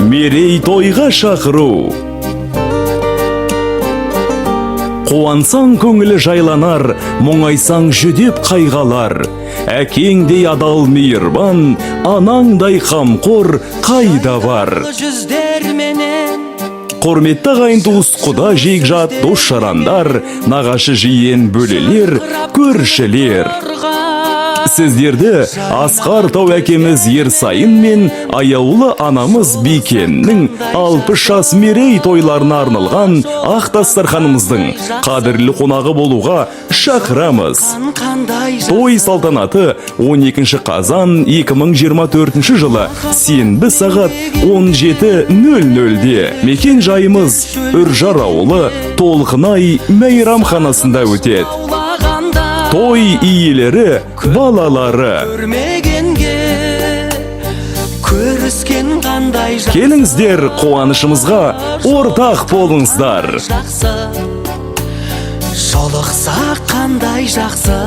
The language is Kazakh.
мерейтойға шақыру. Қуансаң көңілі жайланар, мұңайсаң жүдеп қайғалар. Әкеңдей адал мейірбан, анаңдай қамқор қайда бар. Құрметті ағайын туыс, құда жекжат дос жарандар, нағашы жиен бөлелер, көршілер. Сіздерді Асқар Тау әкеміз Ерсайын мен аяулы анамыз Бикеннің 60 жас мерей тойларына арналған ақ дастарханымыздың қадірлі қонағы болуға шақырамыз. Той салтанаты 12 қазан 2024 жылы сенбі сағат 17:00-де мекен жайымыз Үржар ауылы Толқынай мейрамханасында өтеді. Той иелері, балалары. Келіңіздер, қуанышымызға ортақ болыңыздар. Жолықса қандай жақсы.